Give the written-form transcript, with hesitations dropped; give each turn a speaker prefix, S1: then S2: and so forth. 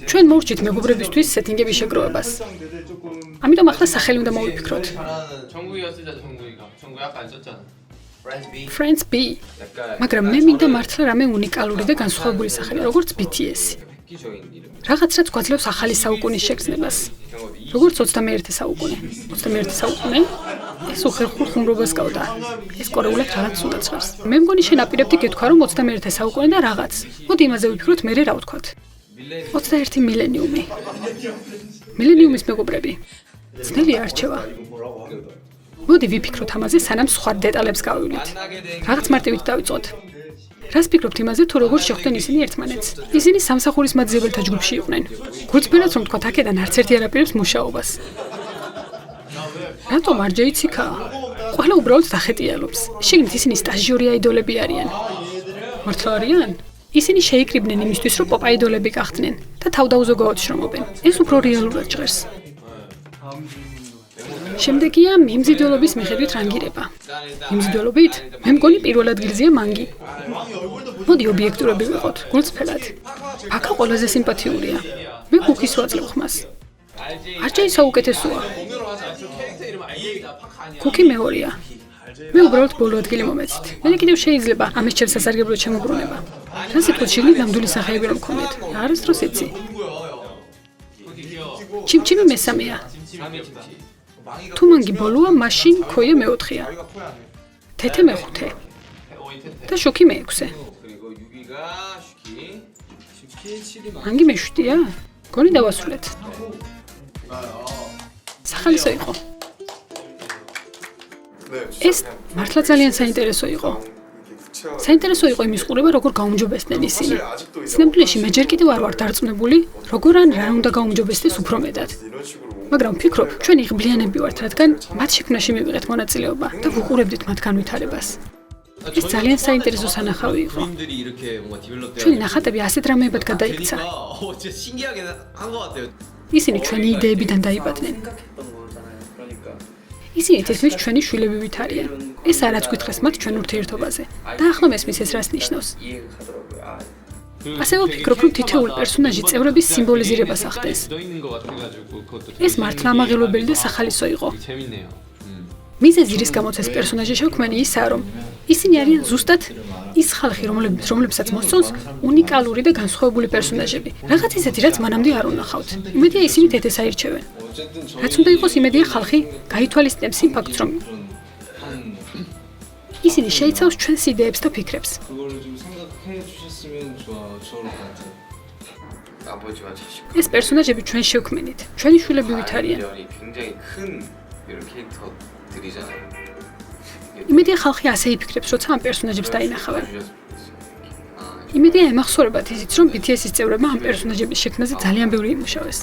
S1: ჩვენ მოვჭით მეგობრებისთვის სეტინგების შეგროვებას. ამიტომ ახლა სახელი უნდა მოვიფიქროთ. Friends B. მაგრამ მე მინდა მართლა რამე უნიკალური და განსხვავებული სახელი, როგორც BTS. რაღაც რაც გვაძლევს ახალი საუკუნის შეგრძნებას. როგორც 21 საუკუნე. 21 საუკუნე? ეს უხერხულ ხუმრობას გავდა. ეს კორეულად რაღაც უნდა ცხავს. მე მგონი შენ აპირებდი გეთქვა რომ 21 საუკუნე და რაღაც. მოდი იმაზე ვიფიქროთ მერე რა ვთქვათ. 21 მილენიუმი. მილენიუმის მეგობრები. ძნელი არჩევა. მოდი ვიფიქროთ ამაზე, სანამ სხვა დეტალებს გავივლით. რაღაც მარტივით დავიწყოთ. რას ფიქრობთ იმაზე, თუ როგორ შეხვდნენ ისინი ერთმანეთს? ისინი სამსახურის მაძიებელთა ჯგუფში იყვნენ. გულწრფელად რომ თქვათ, აქედან არც ერთი არ აპირებს მუშაობას. რატომ არ ჯეიციკა? ყველა უბრალოდ დახეტიალობს. შეგნით ისინი სტაჟიორი აიდოლები არიან. მართლა არიან? ისინი შეიკრიბნენ იმისთვის, რომ პოპ აიდოლები გახდნენ და თავდაუზოგავად შრომობენ. ეს უფრო რეალურად ჟღერს. შემდეგია მიმზიდველობის მიხედვით რანგირება. მიმზიდველობით? მე მგონი პირველ ადგილზეა მანგი. მოდი ობიექტურები ვიყოთ, გულწრფელად. აკა ყველაზე სიმპათიურია. მე კუკის ვაძლევ ხმას. არჩეი საუკეთესოა. კუკი მეორეა. მე უბრალოდ ბოლო ადგილი მომეცით. მე კიდევ შეიძლება ამის ჩემს სასარგებლოდ შემოbrunება. რა სიტყვით შეგნით ნამდვილი სახეები რომ გქონდეთ? არასდროს იცი. ჩიმჩიმი მესამეა. თუ მანგი ბოლოა, მაშინ ქოია მეოთხეა. თეთე მეხუთე. და შუქი მეექვსე. მანგი მეშვიდეა? გონი დავასრულეთ. სახალისო იყო. ეს მართლა ძალიან საინტერესო იყო. საინტერესო იყო იმის ყურება, როგორ გაუმჯობესდნენ ისინი. სინამდვილეში მე ჯერ კიდევ არ ვარ დარწმუნებული, როგორ ან რა უნდა გაუმჯობესდეს უფრო მეტად. მაგრამ ვფიქრობ, ჩვენ იღბლიანები ვართ, რადგან მათ შექმნაში მივიღეთ მონაწილეობა და ვუყურებდით მათ განვითარებას. ეს ძალიან საინტერესო სანახავი იყო. ჩვენი ნახატები ასეთ რამეებად გადაიქცა. ისინი ჩვენი იდეებიდან დაიბადნენ. ისინი თითქმის ჩვენი შვილებივით არიან. ეს არაც გითხრას მათ ჩვენ ურთიერთობაზე. და ახლა მესმის ეს რას ნიშნავს? ასევე ვფიქრობ, რომ თითოეული პერსონაჟი წევრების სიმბოლიზირებას ახდენს. ეს მართლა ამაღელვებელი და სახალისო იყო. მიზეზი, რის გამოც ეს პერსონაჟი შექმნილი ისაა, რომ ისინი არიან ზუსტად ის ხალხი, რომლებსაც მოსწონს უნიკალური და განსხვავებული პერსონაჟები. რაღაც ისეთი, რაც მანამდე არ უნახავთ. იმედია ისინი თეთრს აირჩევენ. რაც უნდა იყოს, იმედია ხალხი გაითვალისწინებს იმ ფაქტს, რომ ისინი შეიცავს ჩვენს იდეებს და ფიქრებს. ეს პერსონაჟები ჩვენ შევქმნით, ჩვენი შვილებივით არიან. იმედია ხალხი ასე იფიქრებს, როცა ამ პერსონაჟებს დაინახავენ. იმედია ემახსოვრებათ ისიც, რომ BTS-ის წევრებმა ამ პერსონაჟების შექმნაზე ძალიან ბევრი იმუშავეს.